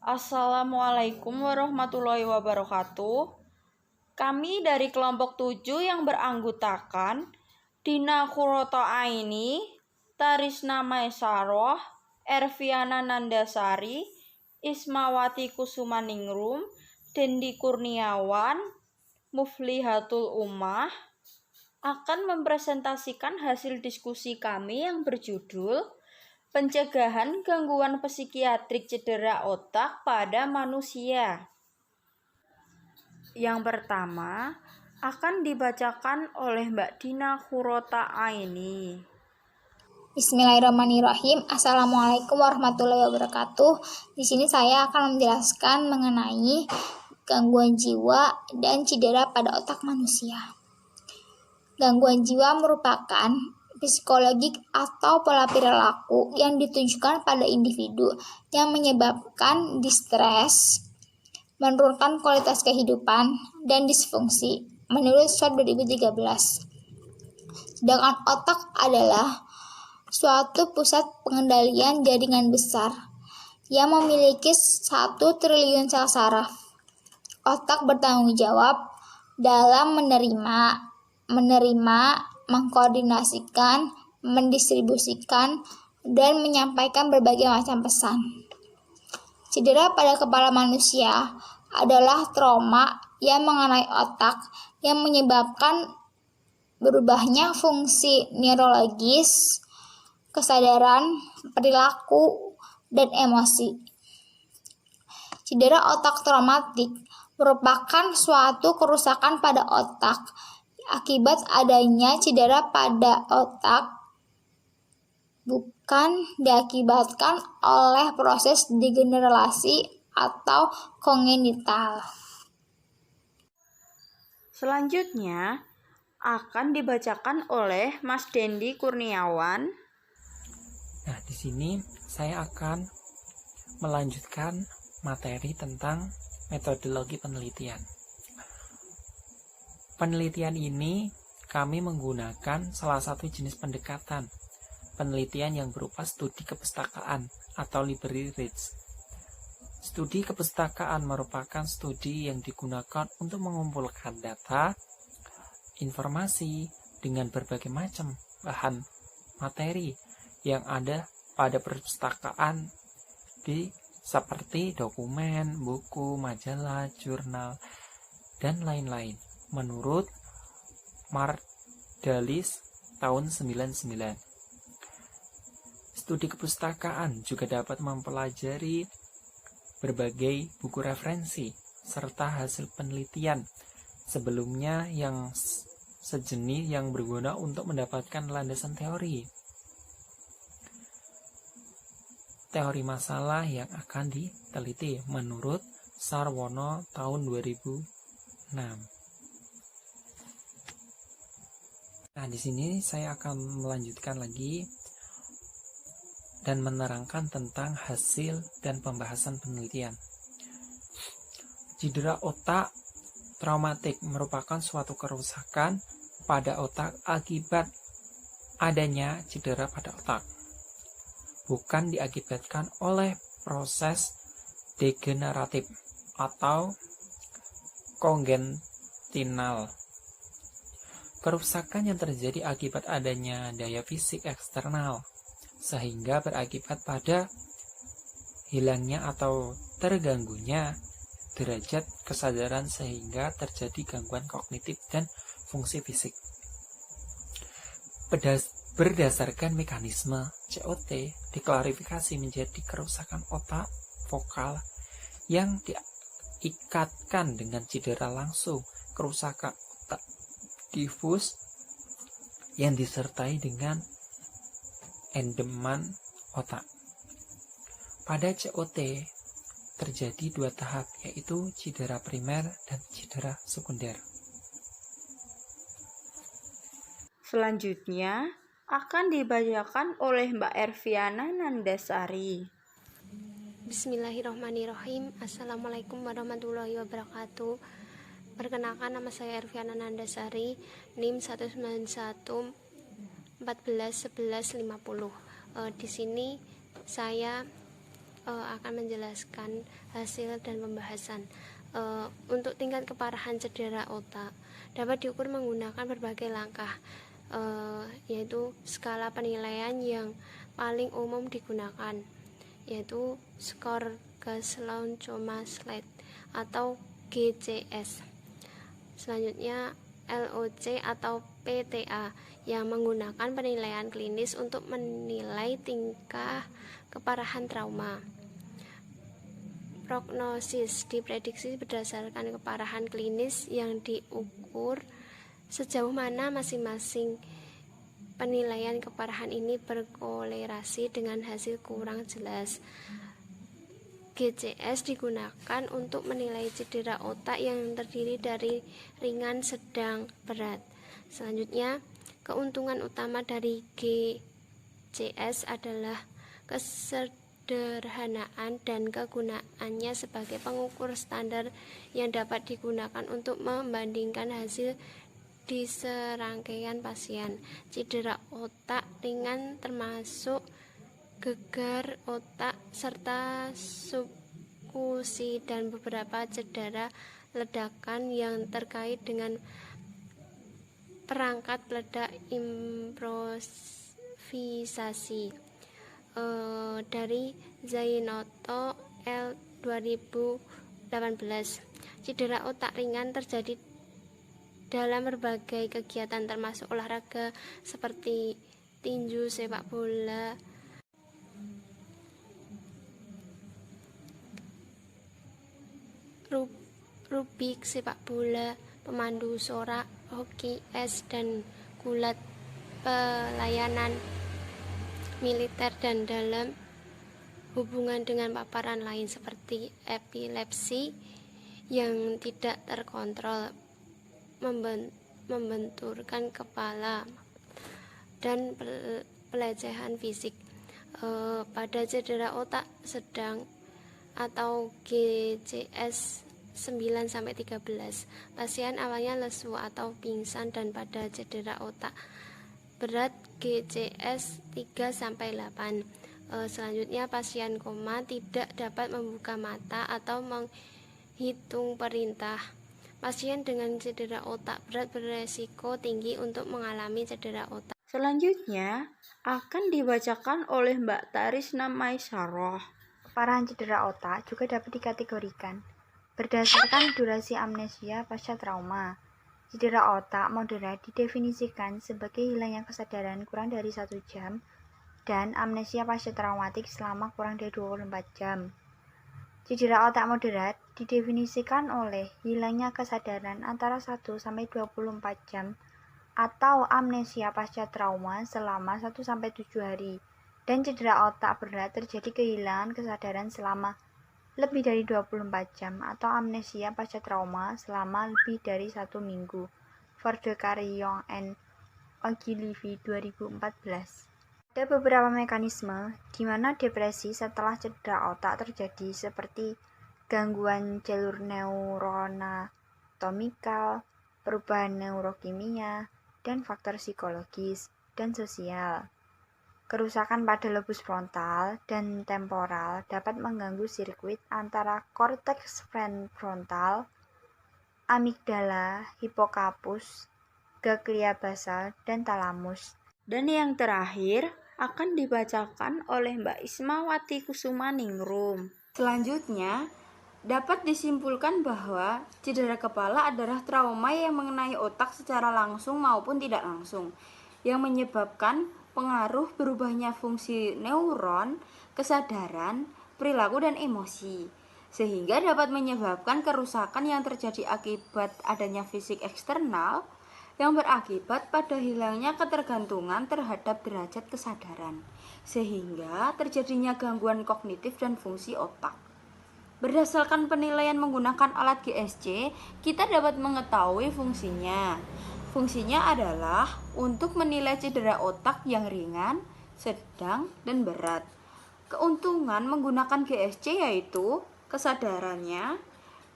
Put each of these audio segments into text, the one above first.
Assalamualaikum warahmatullahi wabarakatuh. Kami dari kelompok 7 yang beranggotakan Dina Khuroto Aini, Tarisna Maesaroh, Erviana Nandasari, Ismawati Kusumaningrum, Dendi Kurniawan, Muflihatul Ummah akan mempresentasikan hasil diskusi kami yang berjudul Pencegahan Gangguan Psikiatrik Cedera Otak pada Manusia. Yang pertama akan dibacakan oleh Mbak Dina Khuroto Aini. Bismillahirrahmanirrahim. Assalamualaikum warahmatullahi wabarakatuh. Di sini saya akan menjelaskan mengenai gangguan jiwa dan cedera pada otak manusia. Gangguan jiwa merupakan psikologik atau pola perilaku yang ditunjukkan pada individu yang menyebabkan distres, menurunkan kualitas kehidupan, dan disfungsi, menurut SWOT 2013. Sedangkan otak adalah suatu pusat pengendalian jaringan besar yang memiliki 1 triliun sel saraf. Otak bertanggung jawab dalam menerima, mengkoordinasikan, mendistribusikan, dan menyampaikan berbagai macam pesan. Cedera pada kepala manusia adalah trauma yang mengenai otak yang menyebabkan berubahnya fungsi neurologis, kesadaran, perilaku, dan emosi. Cedera otak traumatik merupakan suatu kerusakan pada otak akibat adanya cedera pada otak bukan diakibatkan oleh proses degenerasi atau kongenital. Selanjutnya akan dibacakan oleh Mas Dendi Kurniawan. Nah, di sini saya akan melanjutkan materi tentang metodologi penelitian. Penelitian ini kami menggunakan salah satu jenis pendekatan penelitian yang berupa studi kepustakaan atau library research. Studi kepustakaan merupakan studi yang digunakan untuk mengumpulkan data, informasi dengan berbagai macam bahan materi yang ada pada perpustakaan seperti dokumen, buku, majalah, jurnal, dan lain-lain. Menurut Mardalis tahun 99. Studi kepustakaan juga dapat mempelajari berbagai buku referensi serta hasil penelitian sebelumnya yang sejenis yang berguna untuk mendapatkan landasan teori masalah yang akan diteliti menurut Sarwono tahun 2006. Nah, di sini saya akan melanjutkan lagi dan menerangkan tentang hasil dan pembahasan penelitian. Cedera otak traumatik merupakan suatu kerusakan pada otak akibat adanya cedera pada otak, bukan diakibatkan oleh proses degeneratif atau kongenital. Kerusakan yang terjadi akibat adanya daya fisik eksternal, sehingga berakibat pada hilangnya atau terganggunya derajat kesadaran sehingga terjadi gangguan kognitif dan fungsi fisik. Berdasarkan mekanisme COT diklarifikasi menjadi kerusakan otak vokal yang diikatkan dengan cedera langsung, kerusakan otak difus yang disertai dengan endeman otak. Pada COT terjadi 2 tahap, yaitu cedera primer dan cedera sekunder. Selanjutnya akan dibacakan oleh Mbak Erviana Nandasari. Bismillahirrahmanirrahim. Assalamualaikum warahmatullahi wabarakatuh. Perkenalkan, nama saya Erviana Nandasari, NIM 191 14 11 50. Di sini saya akan menjelaskan hasil dan pembahasan. Untuk tingkat keparahan cedera otak dapat diukur menggunakan berbagai langkah, yaitu skala penilaian yang paling umum digunakan, yaitu skor Glasgow-Coma-Slide atau GCS. Selanjutnya LOC atau PTA yang menggunakan penilaian klinis untuk menilai tingkah keparahan trauma. Prognosis diprediksi berdasarkan keparahan klinis yang diukur sejauh mana masing-masing penilaian keparahan ini berkolerasi dengan hasil kurang jelas. GCS digunakan untuk menilai cedera otak yang terdiri dari ringan, sedang, berat. Selanjutnya, keuntungan utama dari GCS adalah kesederhanaan dan kegunaannya sebagai pengukur standar yang dapat digunakan untuk membandingkan hasil di serangkaian pasien. Cedera otak ringan termasuk gegar otak serta subkusi dan beberapa cedera ledakan yang terkait dengan perangkat peledak improvisasi. Dari Zainoto L 2018, cedera otak ringan terjadi dalam berbagai kegiatan termasuk olahraga seperti tinju, sepak bola, rubik, sepak bola, pemandu sorak, hoki es, dan gulat, pelayanan militer, dan dalam hubungan dengan paparan lain seperti epilepsi yang tidak terkontrol, membenturkan kepala, dan pelecehan fisik. Pada cedera otak sedang atau GCS 9-13, pasien awalnya lesu atau pingsan, dan pada cedera otak berat GCS 3-8. Selanjutnya pasien koma, tidak dapat membuka mata atau menghitung perintah. Pasien dengan cedera otak berat beresiko tinggi untuk mengalami cedera otak. Selanjutnya akan dibacakan oleh Mbak Tarisna Maisaroh. Keparahan cedera otak juga dapat dikategorikan berdasarkan durasi amnesia pasca trauma. Cedera otak moderat didefinisikan sebagai hilangnya kesadaran kurang dari 1 jam dan amnesia pasca traumatik selama kurang dari 24 jam. Cedera otak moderat didefinisikan oleh hilangnya kesadaran antara 1-24 jam atau amnesia pasca trauma selama 1-7 hari. Dan cedera otak berat terjadi kehilangan kesadaran selama lebih dari 24 jam atau amnesia pasca trauma selama lebih dari 1 minggu. Fordekariong and Ogilvy 2014. Ada beberapa mekanisme di mana depresi setelah cedera otak terjadi, seperti gangguan jalur neuroanatomikal, perubahan neurokimia, dan faktor psikologis dan sosial. Kerusakan pada lobus frontal dan temporal dapat mengganggu sirkuit antara korteks prefrontal, amigdala, hipokapus, ganglia basal, dan talamus. Dan yang terakhir akan dibacakan oleh Mbak Ismawati Kusumaningrum. Selanjutnya, dapat disimpulkan bahwa cedera kepala adalah trauma yang mengenai otak secara langsung maupun tidak langsung, yang menyebabkan pengaruh berubahnya fungsi neuron, kesadaran, perilaku, dan emosi, sehingga dapat menyebabkan kerusakan yang terjadi akibat adanya fisik eksternal yang berakibat pada hilangnya ketergantungan terhadap derajat kesadaran, sehingga terjadinya gangguan kognitif dan fungsi otak. Berdasarkan penilaian menggunakan alat GSC, kita dapat mengetahui fungsinya. Fungsinya adalah untuk menilai cedera otak yang ringan, sedang, dan berat. Keuntungan menggunakan GSC yaitu kesadarannya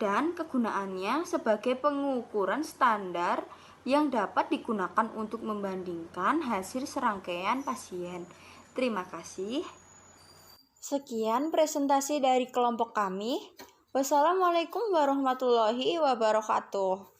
dan kegunaannya sebagai pengukuran standar yang dapat digunakan untuk membandingkan hasil serangkaian pasien. Terima kasih. Sekian presentasi dari kelompok kami. Wassalamualaikum warahmatullahi wabarakatuh.